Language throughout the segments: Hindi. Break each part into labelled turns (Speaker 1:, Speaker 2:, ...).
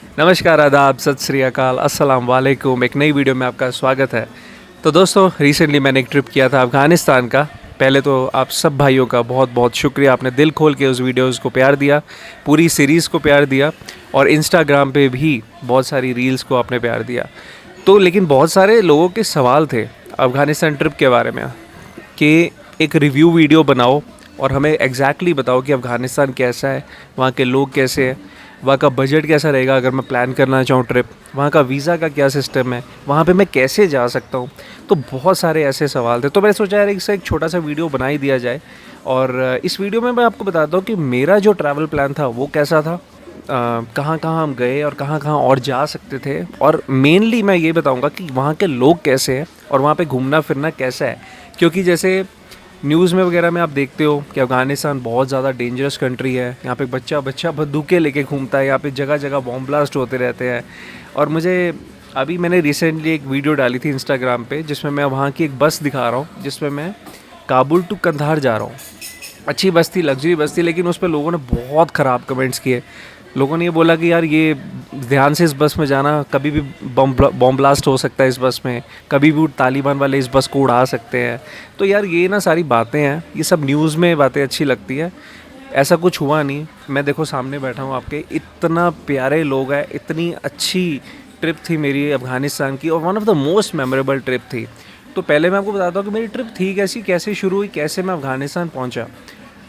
Speaker 1: नमस्कार, आदाब, सत श्री अकाल, अस्सलाम वालेकुम। एक नई वीडियो में आपका स्वागत है। तो दोस्तों, रिसेंटली मैंने एक ट्रिप किया था अफ़गानिस्तान का। पहले तो आप सब भाइयों का बहुत बहुत शुक्रिया, आपने दिल खोल के उस वीडियोज़ को प्यार दिया, पूरी सीरीज़ को प्यार दिया और इंस्टाग्राम पे भी बहुत सारी रील्स को आपने प्यार दिया। तो लेकिन बहुत सारे लोगों के सवाल थे अफ़गानिस्तान ट्रिप के बारे में कि एक रिव्यू वीडियो बनाओ और हमें एग्जैक्टली बताओ कि अफ़गानिस्तान कैसा है, वहाँ के लोग कैसे हैं, वहाँ का बजट कैसा रहेगा अगर मैं प्लान करना चाहूँ ट्रिप, वहाँ का वीज़ा का क्या सिस्टम है, वहाँ पे मैं कैसे जा सकता हूँ। तो बहुत सारे ऐसे सवाल थे, तो मैंने सोचा यार इससे एक छोटा सा वीडियो बना ही दिया जाए। और इस वीडियो में मैं आपको बताता हूँ कि मेरा जो ट्रैवल प्लान था वो कैसा था, कहाँ कहाँ हम गए और कहाँ कहाँ और जा सकते थे, और मेनली मैं ये बताऊँगा कि वहाँ के लोग कैसे हैं और वहाँ पे घूमना फिरना कैसा है। क्योंकि जैसे न्यूज़ में वगैरह में आप देखते हो कि अफ़गानिस्तान बहुत ज़्यादा डेंजरस कंट्री है, यहाँ पे बच्चा बच्चा बंदूकें लेके घूमता है, यहाँ पे जगह जगह बॉम्ब ब्लास्ट होते रहते हैं। और मुझे अभी मैंने रिसेंटली एक वीडियो डाली थी इंस्टाग्राम पे जिसमें मैं वहाँ की एक बस दिखा रहा हूँ, जिसमें मैं काबुल टू कंधार जा रहा हूँ। अच्छी बस थी, लग्जरी बस थी, लेकिन उस पर लोगों ने बहुत ख़राब कमेंट्स किए। लोगों ने ये बोला कि यार ये ध्यान से इस बस में जाना, कभी भी बॉम्ब ब्लास्ट हो सकता है इस बस में, कभी भी तालिबान वाले इस बस को उड़ा सकते हैं। तो यार ये ना सारी बातें हैं, ये सब न्यूज़ में बातें अच्छी लगती है, ऐसा कुछ हुआ नहीं। मैं देखो सामने बैठा हूँ आपके, इतना प्यारे लोग हैं, इतनी अच्छी ट्रिप थी मेरी अफ़गानिस्तान की, और one of the most memorable trip थी। तो पहले मैं आपको बताता हूँ कि मेरी ट्रिप थी कैसी, कैसे शुरू हुई, कैसे मैं अफ़गानिस्तान पहुँचा।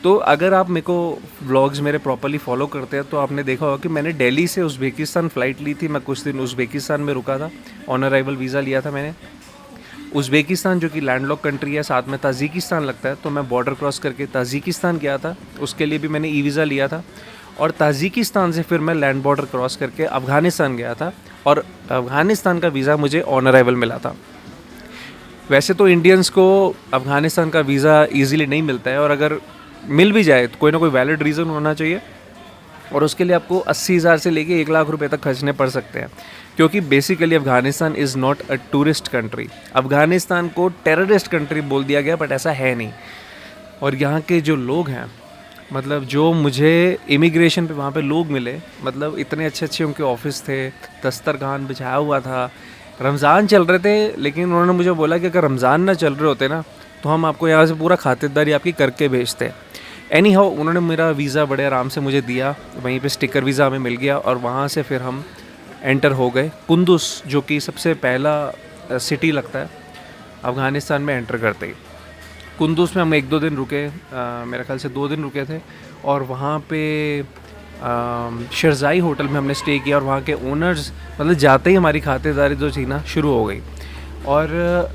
Speaker 1: तो अगर आप मेरे को व्लॉग्स मेरे प्रॉपर्ली फॉलो करते हैं तो आपने देखा होगा कि मैंने दिल्ली से उज़्बेकिस्तान फ़्लाइट ली थी। मैं कुछ दिन उज़्बेकिस्तान में रुका था, ऑन अराइवल वीज़ा लिया था मैंने। उज़्बेकिस्तान जो कि लैंडलॉक कंट्री है, साथ में ताजिकिस्तान लगता है, तो मैं बॉर्डर क्रॉस करके ताजिकिस्तान गया था, उसके लिए भी मैंने ई वीज़ा लिया था। और ताजिकिस्तान से फिर मैं लैंड बॉर्डर क्रॉस करके अफ़गानिस्तान गया था, और अफ़गानिस्तान का वीज़ा मुझे ऑन अराइवल मिला था। वैसे तो इंडियंस को अफ़गानिस्तान का वीज़ा ईज़िली नहीं मिलता है, और अगर मिल भी जाए तो कोई ना कोई वैलिड रीज़न होना चाहिए, और उसके लिए आपको 80,000 से लेके 1 लाख रुपए तक खर्चने पड़ सकते हैं। क्योंकि basically Afghanistan is not a tourist country. Afghanistan को टेररिस्ट कंट्री बोल दिया गया, बट ऐसा है नहीं। और यहाँ के जो लोग हैं, मतलब जो मुझे इमिग्रेशन पे वहाँ पे लोग मिले, मतलब इतने अच्छे अच्छे उनके ऑफिस थे, दस्तरखान बिछाया हुआ था, रमज़ान चल रहे थे, लेकिन उन्होंने मुझे बोला कि अगर रमज़ान ना चल रहे होते ना तो हम आपको यहाँ से पूरा खातिरदारी आपकी करके भेजते। एनी हाउ उन्होंने मेरा वीज़ा बड़े आराम से मुझे दिया, वहीं पे स्टिकर वीज़ा हमें मिल गया, और वहाँ से फिर हम एंटर हो गए कुंदुस, जो कि सबसे पहला सिटी लगता है अफ़गानिस्तान में एंटर करते ही। कुंदुस में हम 1-2 दिन रुके, मेरे ख्याल से 2 दिन रुके थे, और वहाँ पे शिरज़ाई होटल में हमने स्टे किया, और वहाँ के ओनर्स, मतलब जाते ही हमारी खातिरदारी जो थी ना शुरू हो गई। और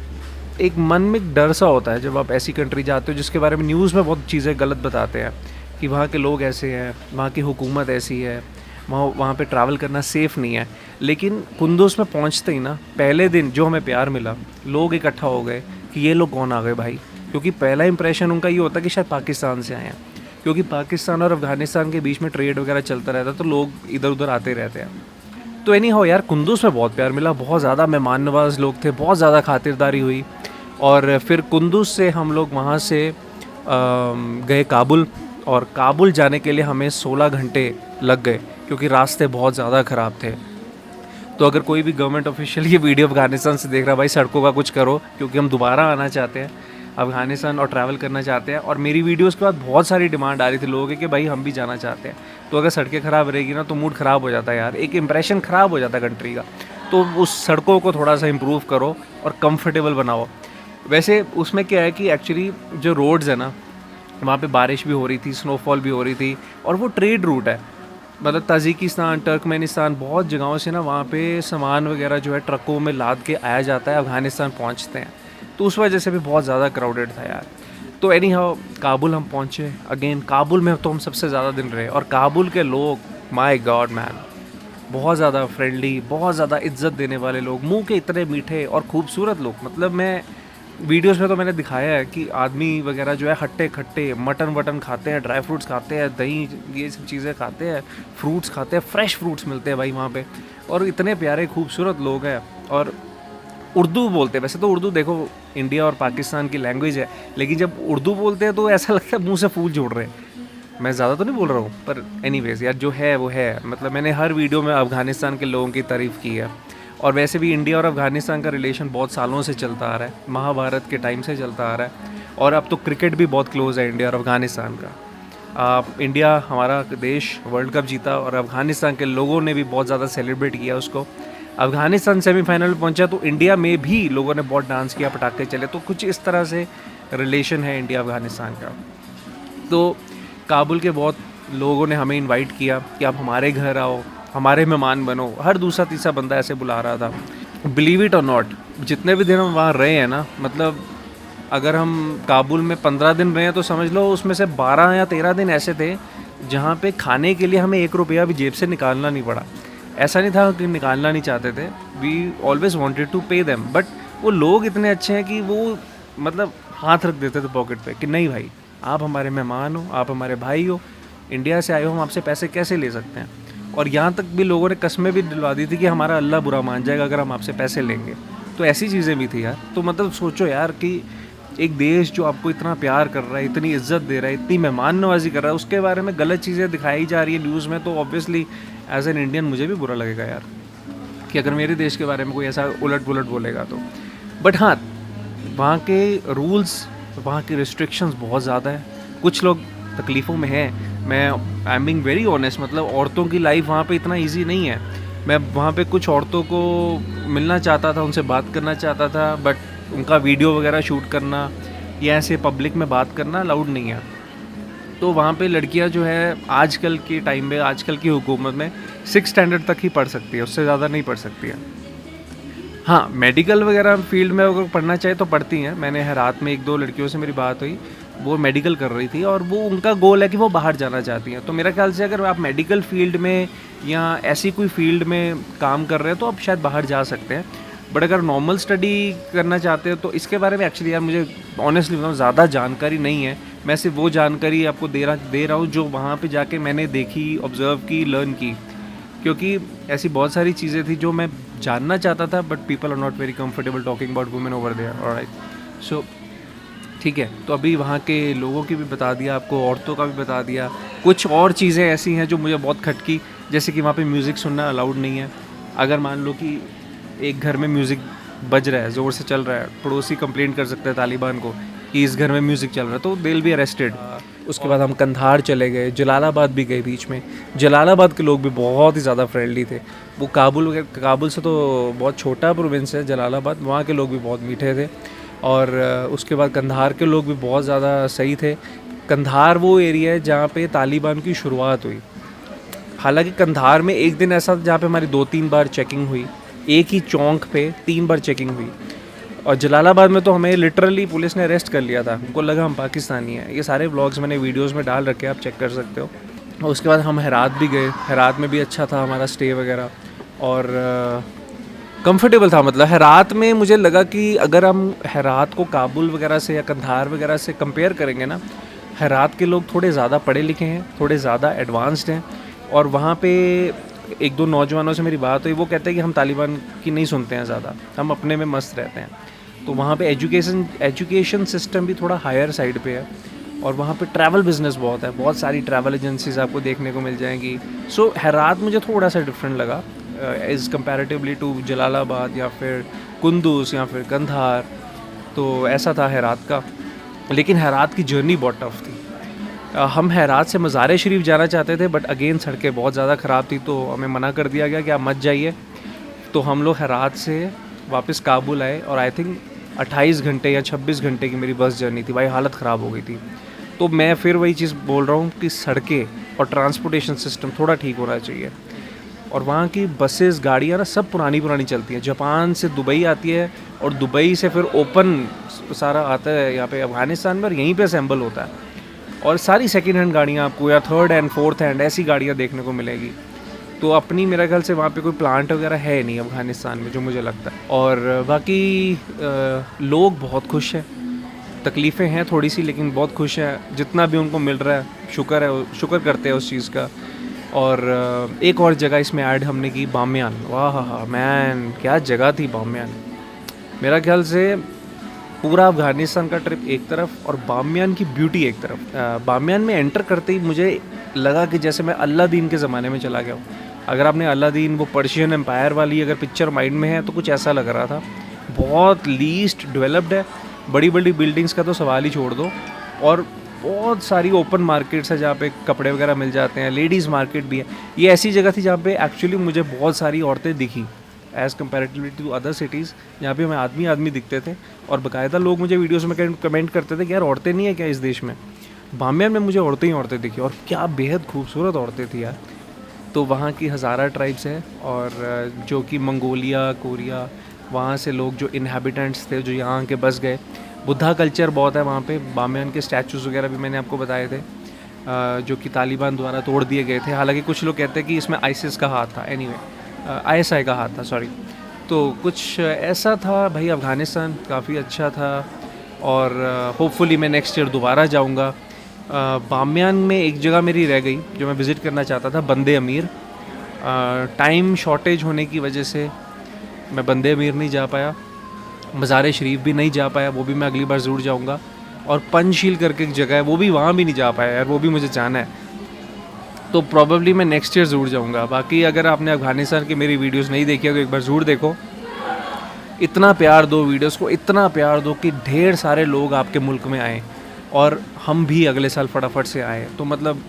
Speaker 1: एक मन में एक डर सा होता है जब आप ऐसी कंट्री जाते हो जिसके बारे में न्यूज़ में बहुत चीज़ें गलत बताते हैं, कि वहाँ के लोग ऐसे हैं, वहाँ की हुकूमत ऐसी है, वहाँ पे ट्रैवल करना सेफ़ नहीं है। लेकिन कुंदुस में पहुँचते ही ना पहले दिन जो हमें प्यार मिला, लोग इकट्ठा हो गए कि ये लोग कौन आ गए भाई, क्योंकि पहला इंप्रेशन उनका ये होता है कि शायद पाकिस्तान से आए हैं, क्योंकि पाकिस्तान और अफ़गानिस्तान के बीच में ट्रेड वगैरह चलता रहता है, तो लोग इधर उधर आते रहते हैं। तो एनी हाउ यार, कुंदुस में बहुत प्यार मिला, बहुत ज़्यादा मेहमान नवाज लोग थे, बहुत ज़्यादा खातिरदारी हुई। और फिर कुंदुस से हम लोग वहाँ से गए काबुल, और काबुल जाने के लिए हमें 16 घंटे लग गए, क्योंकि रास्ते बहुत ज़्यादा ख़राब थे। तो अगर कोई भी गवर्नमेंट ऑफिशियल ये वीडियो अफ़गानिस्तान से देख रहा है, भाई सड़कों का कुछ करो, क्योंकि हम दोबारा आना चाहते हैं अफ़गानिस्तान और ट्रैवल करना चाहते हैं। और मेरी वीडियोस के बाद बहुत सारी डिमांड आ रही थी लोगों की कि भाई हम भी जाना चाहते हैं। तो अगर सड़कें ख़राब रहेगी ना तो मूड ख़राब हो जाता है यार, एक इंप्रेशन ख़राब हो जाता है कंट्री का। तो उस सड़कों को थोड़ा सा इम्प्रूव करो और कंफर्टेबल बनाओ। वैसे उसमें क्या है कि एक्चुअली जो रोड्स है ना, वहाँ पे बारिश भी हो रही थी, स्नोफॉल भी हो रही थी, और वो ट्रेड रूट है, मतलब ताजिकिस्तान, तुर्कमेनिस्तान, बहुत जगहों से ना वहाँ पे सामान वगैरह जो है ट्रकों में लाद के आया जाता है, अफ़गानिस्तान पहुँचते हैं। तो उस वजह से भी बहुत ज़्यादा क्राउडेड था यार। तो एनी हाउ काबुल हम पहुँचे। अगेन काबुल में तो हम सबसे ज़्यादा दिन रहे, और काबुल के लोग, माय गॉड मैन, बहुत ज़्यादा फ्रेंडली, बहुत ज़्यादा इज्जत देने वाले लोग, मुंह के इतने मीठे और खूबसूरत लोग। मतलब मैं वीडियोस में तो मैंने दिखाया है कि आदमी वगैरह जो है हट्टे खट्टे मटन वटन खाते हैं, ड्राई फ्रूट्स खाते हैं, दही, ये सब चीज़ें खाते हैं, फ्रूट्स खाते हैं, फ्रेश फ्रूट्स मिलते हैं भाई वहाँ पे, और इतने प्यारे खूबसूरत लोग हैं। और उर्दू बोलते हैं। वैसे तो उर्दू देखो इंडिया और पाकिस्तान की लैंग्वेज है, लेकिन जब उर्दू बोलते हैं तो ऐसा लगता है मुंह से फूल झड़ रहे हैं। मैं ज़्यादा तो नहीं बोल रहा हूँ, पर एनीवेज यार जो है वो है। मतलब मैंने हर वीडियो में अफ़गानिस्तान के लोगों की तारीफ़ की है। और वैसे भी इंडिया और अफ़गानिस्तान का रिलेशन बहुत सालों से चलता आ रहा है, महाभारत के टाइम से चलता आ रहा है। और अब तो क्रिकेट भी बहुत क्लोज़ है इंडिया और अफ़गानिस्तान का। इंडिया हमारा देश वर्ल्ड कप जीता और अफ़गानिस्तान के लोगों ने भी बहुत ज़्यादा सेलिब्रेट किया उसको। अफ़गानिस्तान सेमीफाइनल में पहुंचा तो इंडिया में भी लोगों ने बहुत डांस किया, पटाखे चले। तो कुछ इस तरह से रिलेशन है इंडिया अफ़गानिस्तान का। तो काबुल के बहुत लोगों ने हमें इनवाइट किया कि आप हमारे घर आओ, हमारे मेहमान बनो। हर दूसरा तीसरा बंदा ऐसे बुला रहा था। बिलीव इट और नॉट, जितने भी दिन हम वहाँ रहे हैं ना, मतलब अगर हम काबुल में 15 दिन रहे हैं तो समझ लो उसमें से 12 या 13 दिन ऐसे थे जहाँ पे खाने के लिए हमें 1 रुपया भी जेब से निकालना नहीं पड़ा। ऐसा नहीं था कि निकालना नहीं चाहते थे, we always wanted to pay them, but वो लोग इतने अच्छे हैं कि वो मतलब हाथ रख देते थे पॉकेट पे कि नहीं भाई, आप हमारे मेहमान हो, आप हमारे भाई हो, इंडिया से आए हो, हम आपसे पैसे कैसे ले सकते हैं। और यहाँ तक भी लोगों ने कस्में भी दिलवा दी थी कि हमारा अल्लाह बुरा मान जाएगा अगर हम आपसे पैसे लेंगे। तो ऐसी चीज़ें भी थी यार। तो मतलब सोचो यार कि एक देश जो आपको इतना प्यार कर रहा है, इतनी इज्जत दे रहा है, इतनी मेहमान नवाजी कर रहा है, उसके बारे में गलत चीज़ें दिखाई जा रही है न्यूज़ में, तो ऑब्वियसली एज एन इंडियन मुझे भी बुरा लगेगा यार कि अगर मेरे देश के बारे में कोई ऐसा उलट पुलट बोलेगा तो। बट हाँ, वहाँ के रूल्स, वहाँ की रिस्ट्रिक्शंस बहुत ज़्यादा है। कुछ लोग तकलीफ़ों में हैं। मैं I am being very honest, मतलब औरतों की लाइफ वहाँ पे इतना इजी नहीं है। मैं वहाँ पे कुछ औरतों को मिलना चाहता था, उनसे बात करना चाहता था, बट उनका वीडियो वगैरह शूट करना या ऐसे पब्लिक में बात करना अलाउड नहीं है। तो वहाँ पे लड़कियाँ जो है आजकल के टाइम में, आजकल की हुकूमत में 6 स्टैंडर्ड तक ही पढ़ सकती है, उससे ज़्यादा नहीं पढ़ सकती है। हाँ, मेडिकल वगैरह फील्ड में अगर पढ़ना चाहे तो पढ़ती हैं। मैंने हेरात में 1-2 लड़कियों से मेरी बात हुई, वो मेडिकल कर रही थी और वो उनका गोल है कि वो बाहर जाना चाहती हैं। तो मेरा ख्याल से अगर आप मेडिकल फील्ड में या ऐसी कोई फील्ड में काम कर रहे हैं तो आप शायद बाहर जा सकते हैं। बट अगर नॉर्मल स्टडी करना चाहते हो तो इसके बारे में एक्चुअली यार मुझे ऑनेस्टली बताऊँ ज़्यादा जानकारी नहीं है। मैं सिर्फ वो जानकारी आपको दे रहा हूँ जो वहाँ पे जाके मैंने देखी, ऑब्ज़र्व की, लर्न की। क्योंकि ऐसी बहुत सारी चीज़ें थी जो मैं जानना चाहता था, but people are not very comfortable talking about women over there. Alright, so ठीक है। तो अभी वहाँ के लोगों की भी बता दिया आपको, औरतों का भी बता दिया। कुछ और चीज़ें ऐसी हैं जो मुझे बहुत खटकी, जैसे कि वहाँ पे म्यूज़िक सुनना अलाउड नहीं है। अगर मान लो कि एक घर में म्यूज़िक बज रहा है, ज़ोर से चल रहा है, पड़ोसी कंप्लेंट कर सकते हैं तालिबान को कि इस घर में म्यूज़िक चल रहा है, तो दे विल बी अरेस्टेड। उसके बाद हम कंधार चले गए, जलालाबाद भी गए बीच में। जलालाबाद के लोग भी बहुत ही ज़्यादा फ्रेंडली थे। वो काबुल से तो बहुत छोटा प्रोविंस है जलालाबाद, वहाँ के लोग भी बहुत मीठे थे। और उसके बाद कंधार के लोग भी बहुत ज़्यादा सही थे। कंधार वो एरिया है जहाँ पे तालिबान की शुरुआत हुई। हालांकि कंधार में एक दिन ऐसा जहाँ पे हमारी 2-3 बार चेकिंग हुई, एक ही चौंक पे 3 बार चेकिंग हुई। और जलालाबाद में तो हमें लिटरली पुलिस ने अरेस्ट कर लिया था, उनको लगा हम पाकिस्तानी हैं। ये सारे व्लॉग्स मैंने वीडियोस में डाल रखे हैं, आप चेक कर सकते हो। और उसके बाद हम हेरात भी गए। हेरात में भी अच्छा था हमारा स्टे वगैरह, और कंफर्टेबल था। मतलब हेरात में मुझे लगा कि अगर हम हेरात को काबुल वगैरह से या कंधार वगैरह से कंपेयर करेंगे ना, हेरात के लोग थोड़े ज़्यादा पढ़े लिखे हैं, थोड़े ज़्यादा एडवांस्ड हैं। और वहाँ पे 1-2 नौजवानों से मेरी बात हुई, वो कहते हैं कि हम तालिबान की नहीं सुनते हैं ज़्यादा, हम अपने में मस्त रहते हैं। तो वहाँ पे एजुकेशन सिस्टम भी थोड़ा हायर साइड पे है। और वहाँ पे ट्रैवल बिजनेस बहुत है, बहुत सारी ट्रैवल एजेंसीज आपको देखने को मिल जाएंगी। सो हेरात मुझे थोड़ा सा डिफरेंट लगा एज़ कंपैरेटिवली टू जलालाबाद या फिर कुंदूज या फिर कंधार। तो ऐसा था हेरात का। लेकिन हेरात की जर्नी बहुत टफ थी। हम हेरात से मज़ार शरीफ जाना चाहते थे, बट अगेन सड़कें बहुत ज़्यादा ख़राब थी, तो हमें मना कर दिया गया कि आप मत जाइए। तो हम लोग हेरात से वापस काबुल आए, और आई थिंक 28 घंटे या 26 घंटे की मेरी बस जर्नी थी। भाई हालत ख़राब हो गई थी। तो मैं फिर वही चीज़ बोल रहा हूँ कि सड़कें और ट्रांसपोर्टेशन सिस्टम थोड़ा ठीक होना चाहिए। और वहाँ की बसेस, गाड़ियाँ ना सब पुरानी चलती हैं। जापान से दुबई आती है, और दुबई से फिर ओपन सारा आता है यहाँ पे अफ़गानिस्तान में, और यहीं पे असेंबल होता है। और सारी सेकेंड हैंड गाड़ियाँ आपको, या थर्ड हैंड, फोर्थ हैंड, ऐसी गाड़ियाँ देखने को मिलेगी। तो अपनी मेरा ख्याल से वहाँ पे कोई प्लांट वगैरह है नहीं अफ़गानिस्तान में, जो मुझे लगता है। और बाकी लोग बहुत खुश हैं। तकलीफ़ें हैं थोड़ी सी, लेकिन बहुत खुश हैं। जितना भी उनको मिल रहा है शुक्र करते हैं उस चीज़ का। और एक और जगह इसमें ऐड हमने की, बामियान। वाह हा मैन, क्या जगह थी बामियान। मेरा ख्याल से पूरा अफ़गानिस्तान का ट्रिप एक तरफ और बामियान की ब्यूटी एक तरफ। बामियान में एंटर करते ही मुझे लगा कि जैसे मैं अलादीन के ज़माने में चला गया हूँ। अगर आपने अलादीन वो पर्शियन एम्पायर वाली अगर पिक्चर माइंड में है तो कुछ ऐसा लग रहा था। बहुत लीस्ट डेवलप्ड है, बड़ी बड़ी बिल्डिंग्स का तो सवाल ही छोड़ दो, और बहुत सारी ओपन मार्केट्स है जहाँ पे कपड़े वगैरह मिल जाते हैं, लेडीज़ मार्केट भी है। ये ऐसी जगह थी जहाँ पे एक्चुअली मुझे बहुत सारी औरतें दिखी as comparatively to other cities जहाँ पे हमें आदमी आदमी दिखते थे, और बाकायदा लोग मुझे वीडियोस में कमेंट करते थे कि यार औरतें नहीं है क्या इस देश में। बामियान में मुझे औरतें ही औरतें दिखी, और क्या बेहद खूबसूरत औरतें थी यार। तो वहाँ की हज़ारा ट्राइब्स है, और जो कि मंगोलिया, कोरिया, वहाँ से लोग जो इनहेबिटेंट्स थे जो यहाँ के बस गए। बुद्धा कल्चर बहुत है वहाँ पे। बामियान के स्टैचूज़ वगैरह भी मैंने आपको बताए थे, जो कि तालिबान द्वारा तोड़ दिए गए थे। हालांकि कुछ लोग कहते हैं कि इसमें आईसिस का हाथ था, एनीवे आईएसआई का हाथ था, सॉरी। तो कुछ ऐसा था भाई। अफ़गानिस्तान काफ़ी अच्छा था, और होपफुली मैं नेक्स्ट ईयर दोबारा जाऊँगा। बामियान में एक जगह मेरी रह गई जो मैं विज़िट करना चाहता था, बंदे अमीर। टाइम शॉर्टेज होने की वजह से मैं बंदे अमीर नहीं जा पाया, मज़ार शरीफ भी नहीं जा पाया, वो भी मैं अगली बार ज़रूर जाऊँगा। और पंचशील करके एक जगह है, वो भी वहाँ भी नहीं जा पाया यार, वो भी मुझे जाना है। तो प्रॉबेबली मैं नेक्स्ट ईयर ज़रूर जाऊँगा। बाकी अगर आपने अफ़गानिस्तान की मेरी वीडियोस नहीं देखी है तो एक बार ज़रूर देखो। इतना प्यार दो वीडियोस को, इतना प्यार दो कि ढेर सारे लोग आपके मुल्क में आए, और हम भी अगले साल फटाफट से आए। तो मतलब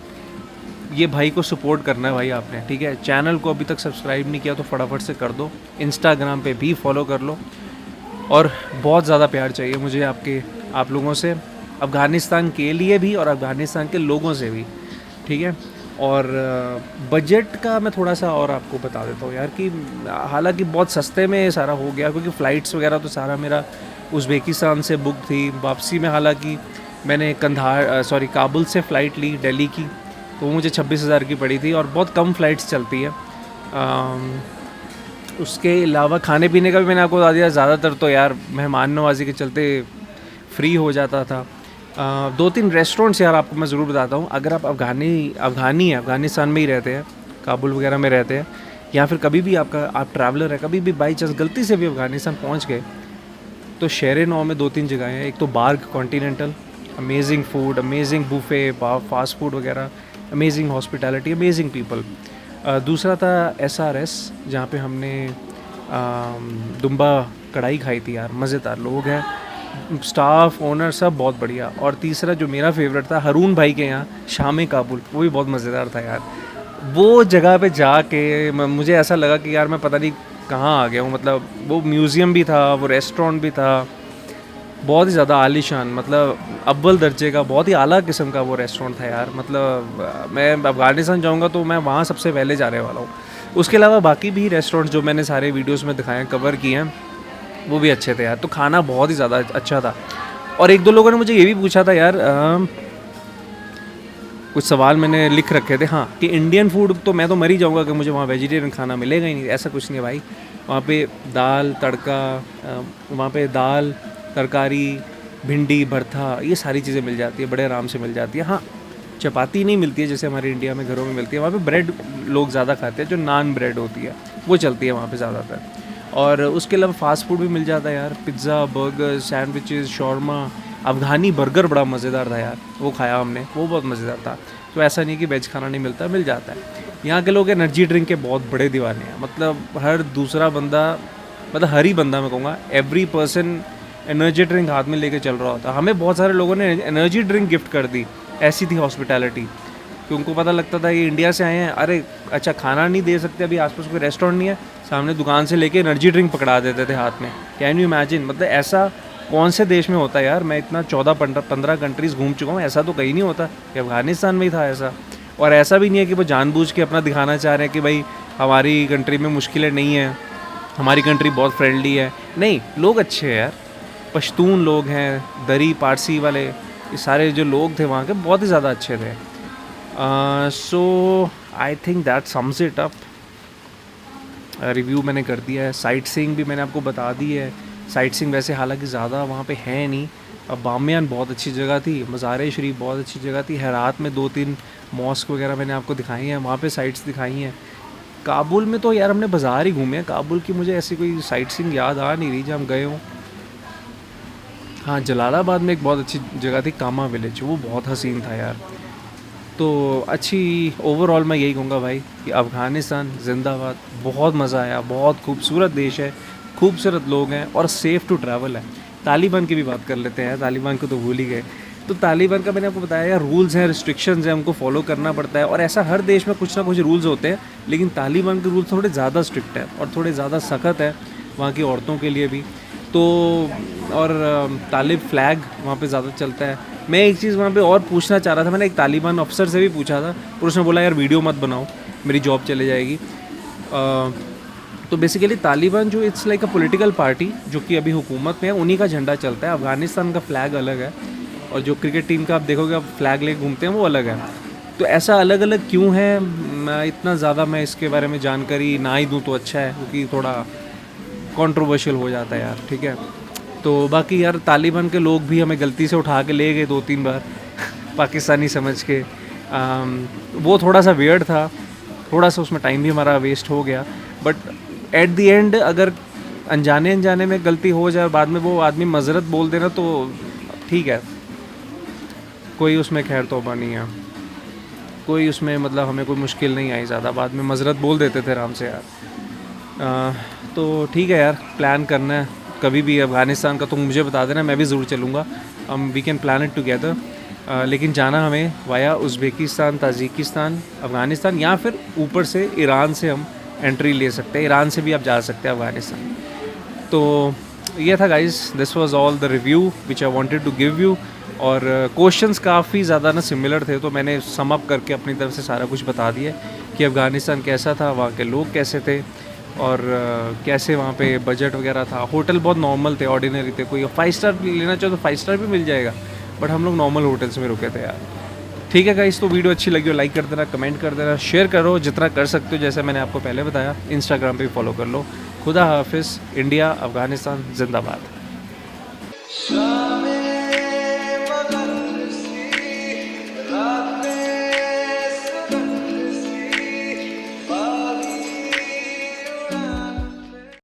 Speaker 1: ये भाई को सपोर्ट करना है भाई आपने, ठीक है। चैनल को अभी तक सब्सक्राइब नहीं किया तो फटाफट से कर दो, इंस्टाग्राम पे भी फॉलो कर लो, और बहुत ज़्यादा प्यार चाहिए मुझे आप लोगों से, अफ़गानिस्तान के लिए भी और अफ़गानिस्तान के लोगों से भी, ठीक है। और बजट का मैं थोड़ा सा और आपको बता देता हूँ यार कि हालांकि बहुत सस्ते में सारा हो गया, क्योंकि फ़्लाइट्स वगैरह तो सारा मेरा उज़्बेकिस्तान से बुक थी। वापसी में हालांकि मैंने काबुल से फ़्लाइट ली दिल्ली की, तो वो मुझे 26,000 की पड़ी थी, और बहुत कम फ़्लाइट्स चलती है। उसके अलावा खाने पीने का भी मैंने आपको बता दिया। ज़्यादातर तो यार मेहमान नवाजी के चलते फ्री हो जाता था। 2-3 रेस्टोरेंट्स यार आपको मैं ज़रूर बताता हूँ। अगर आप अफ़गानी है, अफ़गानिस्तान में ही रहते हैं, काबुल वगैरह में रहते हैं, या फिर कभी भी आप ट्रैवलर है, कभी भी बाई चांस गलती से भी अफ़गानिस्तान पहुँच गए, तो शेर नौ में 2-3 जगह हैं। एक तो बार्ग continental, amazing food, amazing buffet, fast food वगैरह, अमेजिंग हॉस्पिटैलिटी, अमेजिंग पीपल। दूसरा था SRS, जहाँ पे हमने दुम्बा कढ़ाई खाई थी यार, मज़ेदार लोग हैं, स्टाफ ओनर सब बहुत बढ़िया। और तीसरा जो मेरा फेवरेट था, हरून भाई के यहाँ शाम काबुल, वो भी बहुत मज़ेदार था यार। वो जगह पे जाके मुझे ऐसा लगा कि यार मैं पता नहीं कहाँ आ गया हूँ। मतलब वो म्यूज़ियम भी था, वो रेस्टोरेंट भी था, बहुत ही ज़्यादा आलीशान, मतलब अव्वल दर्जे का, बहुत ही आला किस्म का वो रेस्टोरेंट था यार। मतलब मैं अफ़गानिस्तान जाऊँगा तो मैं वहाँ सबसे पहले जाने वाला हूँ। उसके अलावा बाकी भी रेस्टोरेंट जो मैंने सारे वीडियोस में दिखाए, कवर किए हैं, वो भी अच्छे थे यार। तो खाना बहुत ही ज़्यादा अच्छा था। और 1-2 लोगों ने मुझे ये भी पूछा था यार, कुछ सवाल मैंने लिख रखे थे, हाँ, कि इंडियन फूड तो मैं तो मर ही जाऊँगा कि मुझे वहाँ वेजिटेरियन खाना मिलेगा ही नहीं। ऐसा कुछ नहीं है भाई, वहाँ पे दाल तड़का, वहाँ पे दाल तरकारी, भिंडी भरता, ये सारी चीज़ें मिल जाती है, बड़े आराम से मिल जाती है। हाँ, चपाती नहीं मिलती है जैसे हमारे इंडिया में घरों में मिलती है। वहाँ पे ब्रेड लोग ज़्यादा खाते हैं, जो नान ब्रेड होती है वो चलती है वहाँ पे ज़्यादातर। और उसके अलावा फ़ास्ट फूड भी मिल जाता है यार, pizza, burger, sandwiches, shawarma. Afghani burger बड़ा मज़ेदार था यार, वो खाया हमने, वो बहुत मज़ेदार था। तो ऐसा नहीं कि वेज खाना नहीं मिलता, मिल जाता है। यहाँ के लोग एनर्जी ड्रिंक के बहुत बड़े दीवाने हैं, मतलब हर दूसरा बंदा, मतलब हर ही बंदा मैं कहूँगा, एवरी पर्सन एनर्जी ड्रिंक हाथ में लेके चल रहा होता। हमें बहुत सारे लोगों ने एनर्जी ड्रिंक गिफ्ट कर दी, ऐसी थी हॉस्पिटैलिटी, कि उनको पता लगता था ये इंडिया से आए हैं। अरे अच्छा, खाना नहीं दे सकते, अभी आसपास कोई रेस्टोरेंट नहीं है, सामने दुकान से लेके एनर्जी ड्रिंक पकड़ा देते थे हाथ में। Can you imagine? मतलब ऐसा कौन से देश में होता है यार? मैं इतना 14-15 कंट्रीज़ घूम चुका हूँ, ऐसा तो कहीं नहीं होता। कि अफ़गानिस्तान में ही था ऐसा। और ऐसा भी नहीं है कि वो जानबूझ के अपना दिखाना चाह रहे हैं कि भाई हमारी कंट्री में मुश्किलें नहीं हैं, हमारी कंट्री बहुत फ्रेंडली है। नहीं, लोग अच्छे हैं यार, पश्तून लोग हैं, दरी पारसी वाले, ये सारे जो लोग थे वहाँ के बहुत ही ज़्यादा अच्छे थे। So I think that sums it up. Review मैंने कर दिया है, साइट सीइंग भी मैंने आपको बता दी है। साइट सीइंग वैसे हालांकि ज़्यादा वहाँ पे है नहीं। अब बामियान बहुत अच्छी जगह थी, मज़ार शरीफ बहुत अच्छी जगह थी, हेरात में 2-3 मॉस्क वगैरह मैंने आपको दिखाई हैं, वहाँ पे साइट्स दिखाई हैं। काबुल में तो यार हमने बाज़ार ही घूमे हैं, काबुल की मुझे ऐसी कोई साइट सीइंग याद आ नहीं रही जहाँ हम गए हों। हाँ, जलालाबाद में एक बहुत अच्छी जगह थी कामा विलेज, वो बहुत हसीन था यार। तो अच्छी ओवरऑल मैं यही कहूँगा भाई कि अफ़गानिस्तान ज़िंदाबाद। बहुत मज़ा आया, बहुत खूबसूरत देश है, खूबसूरत लोग हैं और सेफ़ टू ट्रैवल है। तालिबान की भी बात कर लेते हैं, तालिबान को तो भूल ही गए। तो तालिबान का मैंने आपको बताया यार, रूल्स हैं, रिस्ट्रिक्शंस हैं, हमको फॉलो करना पड़ता है और ऐसा हर देश में कुछ ना कुछ रूल्स होते हैं, लेकिन तालिबान के रूल्स थोड़े ज़्यादा स्ट्रिक्ट है और थोड़े ज़्यादा सख्त है वहाँ की औरतों के लिए भी। तो और तालिब फ्लैग वहाँ पे ज़्यादा चलता है। मैं एक चीज़ वहाँ पे और पूछना चाह रहा था, मैंने एक तालिबान अफसर से भी पूछा था और उसने बोला यार वीडियो मत बनाओ, मेरी जॉब चले जाएगी। तो बेसिकली तालिबान जो it's like a political party जो कि अभी हुकूमत में है, उन्हीं का झंडा चलता है। अफ़गानिस्तान का फ़्लैग अलग है और जो क्रिकेट टीम का आप देखोगे आप फ्लैग लेके घूमते हैं वो अलग है। तो ऐसा अलग अलग क्यों है, मैं इतना ज़्यादा मैं इसके बारे में जानकारी ना ही दूँ तो अच्छा है, क्योंकि थोड़ा कंट्रोवर्शियल हो जाता है यार, ठीक है। तो बाकी यार तालिबान के लोग भी हमें गलती से उठा के ले गए 2-3 बार पाकिस्तानी समझ के। वो थोड़ा सा वियर्ड था, थोड़ा सा उसमें टाइम भी हमारा वेस्ट हो गया, बट एट द एंड अगर अनजाने अनजाने में गलती हो जाए बाद में वो आदमी मज़रत बोल देना तो ठीक है, कोई उसमें खैर तौबा नहीं है, कोई उसमें मतलब हमें कोई मुश्किल नहीं आई ज़्यादा, बाद में मज़रत बोल देते थे आराम से यार। तो ठीक है यार, प्लान करना है कभी भी अफ़गानिस्तान का तो मुझे बता देना, मैं भी ज़रूर चलूँगा। हम we can plan it together. लेकिन जाना हमें वाया उज़्बेकिस्तान, ताजिकिस्तान, अफ़गानिस्तान या फिर ऊपर से ईरान से हम एंट्री ले सकते हैं। ईरान से भी आप जा सकते हैं अफ़गानिस्तान। तो ये था guys, this was all the review which I wanted to give you. और क्वेश्चंस काफ़ी ज़्यादा ना सिमिलर थे, तो मैंने सम अप करके अपनी तरफ से सारा कुछ बता दिया कि अफ़गानिस्तान कैसा था, वहाँ के लोग कैसे थे और कैसे वहाँ पे बजट वगैरह था। होटल बहुत नॉर्मल थे, ऑर्डिनरी थे। कोई 5 स्टार लेना चाहो तो 5 स्टार भी मिल जाएगा, बट हम लोग नॉर्मल होटल्स में रुके थे यार। ठीक है गाइस, तो वीडियो अच्छी लगी हो लाइक कर देना, कमेंट कर देना, शेयर करो जितना कर सकते हो, जैसे मैंने आपको पहले बताया। इंस्टाग्राम पे भी फॉलो कर लो। खुदा हाफिज़। इंडिया अफ़गानिस्तान ज़िंदाबाद।